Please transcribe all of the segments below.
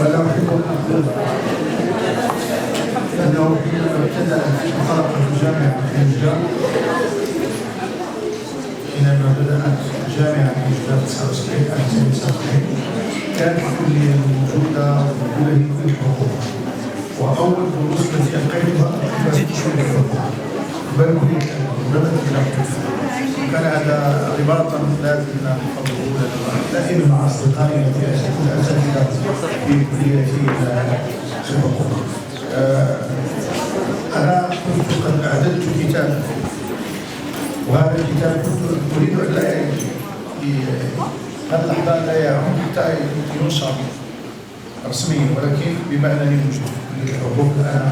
ولا أحب أن أقول أنه حينما ابتدأت انطلقت الجامعة في نجدة، حينما بدأت الجامعة في نجدة 1999 كانت الكلية موجودة وموجودة هي كلية الحقوق، وأول دروس التي ألقيتها كانت كلية الحقوق بل كلية بدأت إلى كان هذا رباطا لازم نفضله دائما مع أصدقائي الأساتذة في كلية الحقوق. أنا كنت قد أعددت كتابا، وهذا الكتاب كنت أريد أن لا في هذه اللحظة لا يعم حتى ينشر رسميا، ولكن بما أنني موجود في الحقوق أنا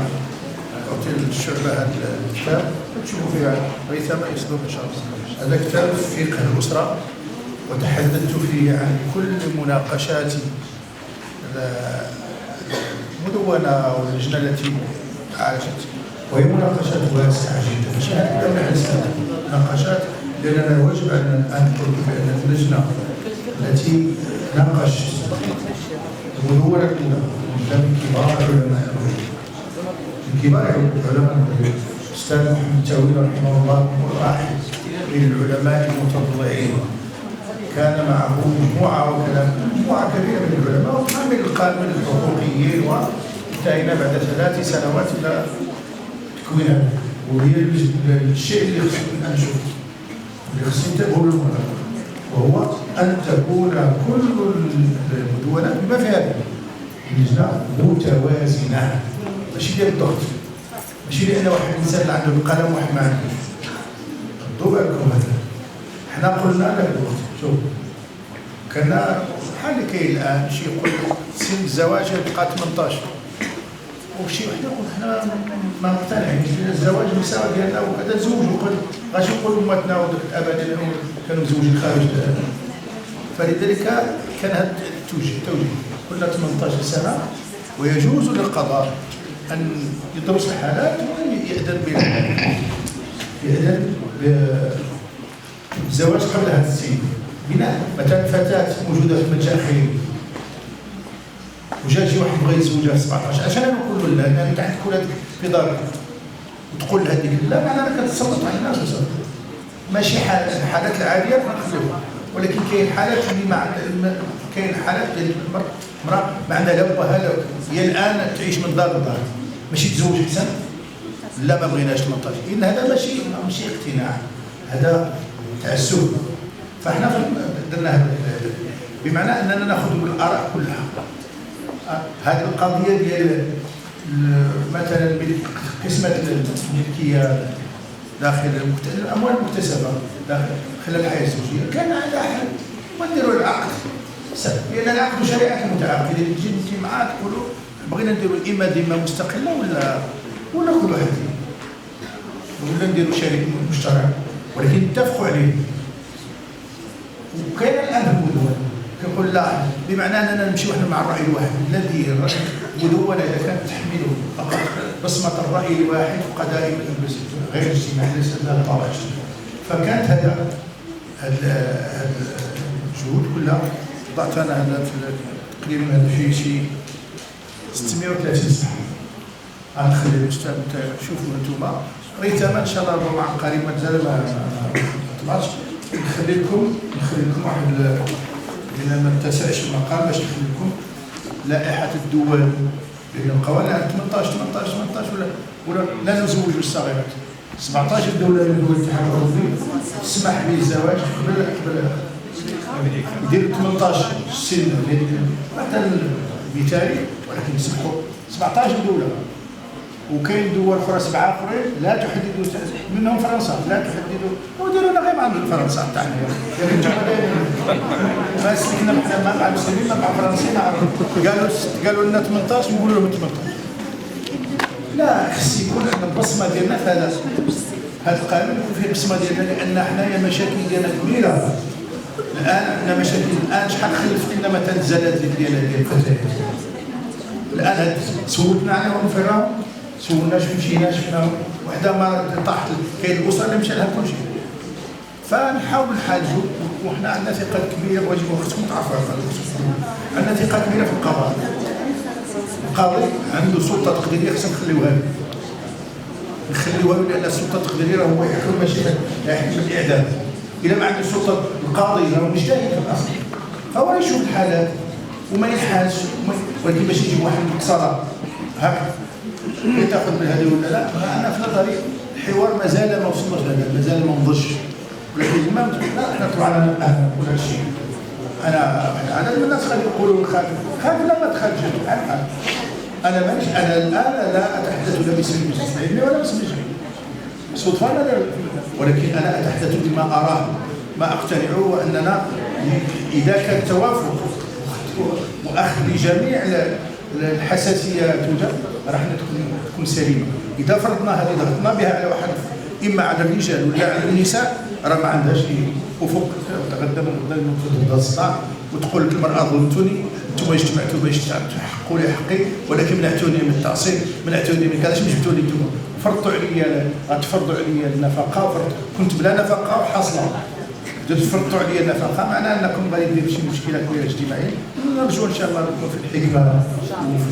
أعطي الشعب هذا الكتاب تشوفوا فيها ريثما يصدر إن شاء الله. هذا كتاب فقه الأسرة، وتحدثت فيه عن كل مناقشات المدونة واللجنة التي عالجت، وهي مناقشات واسعة جدا، مش مناقشات لأننا واجب أن نقول بأن اللجنة التي ناقشت المدونة الأولى من كبار علماء من كبار علماء الأستاذ محمد تاويل رحمه الله واحد من العلماء المتضلعين، كان معه مجموعة كبيرة من العلماء ومن القانون الحقوقيين، وانتهينا بعد 3 سنوات إلى تكوينها، وهي الشيء اللي خصنا نشوف اللي خصني تقول له، وهو أن تكون كل المدونات بما في هذه اللجنة متوازنة، ماشي ديال الضغط، ماشي لأن واحد الإنسان اللي عنده القلم واحد ما عندوش. ردوا بالكم هذا، حنا قلنا لك الوقت شوف كنا بحال اللي كاين الآن شي يقول سن الزواج يبقى 18، وشي واحد يقول حنا ما مقتنعينش بأن الزواج المساواة ديالنا وكذا تزوجوا، غاشي نقولوا أمتنا ودوك الآباء ديالهم كانوا مزوجين خارج، فلذلك كان هذا التوجيه قلنا 18 سنة، ويجوز للقضاء أن يدرس الحالات ويأذن بالزواج قبل هذا السن. بناء مثلا فتاة موجودة في متجر خيري وجا شي واحد بغى يتزوجها 17، اش انا نقول له لا؟ انت عندك ولاد في دارك وتقول لها ديك لا، معناها كتسلط على الناس وصافي. ماشي الحالات العادية كنخليوها، ولكن كاين حالات اللي كاين حالات ديال المرأة ما عندها لا باها لا، هي الآن تعيش من دار لدار، ماشي تزوج حسن لا ما بغيناش 18. إن هذا ماشي اقتناع، هذا تعسف. فاحنا درنا هذا بمعنى أننا نأخذ بالآراء كلها. هذه القضية ديال مثلا قسمة الملكية داخل الأموال المكتسبة داخل خلال الحياة الزوجية، كان على حل ونديروا العقد، لأن العقد شريعة المتعاقد. اللي تجي انت معاه تقولوا بغينا نديروا إما ذمة مستقلة ولا كل واحد ولا نديروا شريك مشترك، ولكن اتفقوا عليه. وكاين الآن المدونة كنقول لا، بمعنى أننا نمشي واحد مع الرأي الواحد الذي المدونة إذا كانت تحمل فقط بصمة الرأي الواحد تبقى دائما غير اجتماعية ليست لها طابع اجتماعي. فكانت هذا الجهود كلها ضعت أنا هذا في تقريبا في شي 630 صفحة. غنخلي الأستاذ شوفوا أنتم ريتما إن شاء الله مع قريب مازال ما طلعش، نخلي لكم واحد لأن ما اتسعش المقام باش نخلي لكم لائحة الدول، لأن القوانين 18 ولا لا نزوجوا الصغيرات. 17 دولة من دول الاتحاد الأوروبي تسمح بالزواج قبل يدير 18 سن مثلا مثالي، ولكن سبقوا 17 دولة. وكاين دول اخرى 7 اخرين لا تحددوا، منهم فرنسا لا تحددوا، وديرونا غير مع فرنسا تاعنا، يعني ما سلكنا مع المسلمين مع الفرنسيين قالوا لنا 18 نقولوا لهم 18. لا خص يكون عندنا البصمه ديالنا في هذا القانون، يكون فيه البصمه ديالنا، لان حنايا المشاكل ديالنا كبيره. الان عندنا مشاكل، الان شحال خلفت لنا مثلا الزلازل ديال الفتيات، الان سولتنا عليهم في الراهو، سولناش مشيناش شفناهم، وحده ما طاحت كاين الاسره اللي مشى لها كل شيء. فنحاول نحاجوا، وحنا عندنا ثقه كبيره، واجب خصكم تعرفوا عندنا ثقه كبيره في القضاء. القاضي عنده سلطه تقديريه خصنا نخليوها له لان السلطه التقديريه هو يحكم ماشي يحكم بالاعدام. اذا ما عنده سلطه القاضي راه مجتهد في الاصل فهو يشوف الحالات وما ينحاش ولكن باش يجيب واحد المقصره هكا تاخذ من هذه ولا لا. انا في نظري الحوار مازال ما وصلناش لهذا، مازال ما نضجش، ولكن الامام لا احنا طلعنا الان ولا شيء. انا الناس غادي يقولوا خالف لا ما تخالفش بحال انا مانيش انا الان لا اتحدث لا باسم المستثمرين ولا باسم الجميع صدفه ولكن انا اتحدث بما اراه ما اقتنع واننا اذا كان توافق واخذ لجميع الحساسيات راح تكون سليمه. اذا فرضنا هذه ضغطنا بها على واحد اما على الرجال ولا على النساء راه ما عندهاش افق تقدم ضد الصداع وتقول لك المراه ظلمتوني انتم اجتمعتوا باش تحققوا لي حقي ولكن منعتوني من التعصيب منعتوني من كذا. اش جبتوا لي انتم؟ فرضتوا عليا غتفرضوا عليا النفقه كنت بلا نفقه وحاصله فرضتوا عليا النفقه معناه انكم غادي ديروا شي مشكله كبيره اجتماعيه. نرجو ان شاء الله نكون في الحكمه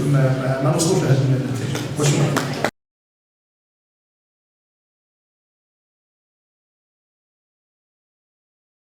وما نوصلوش لهذه النتائج.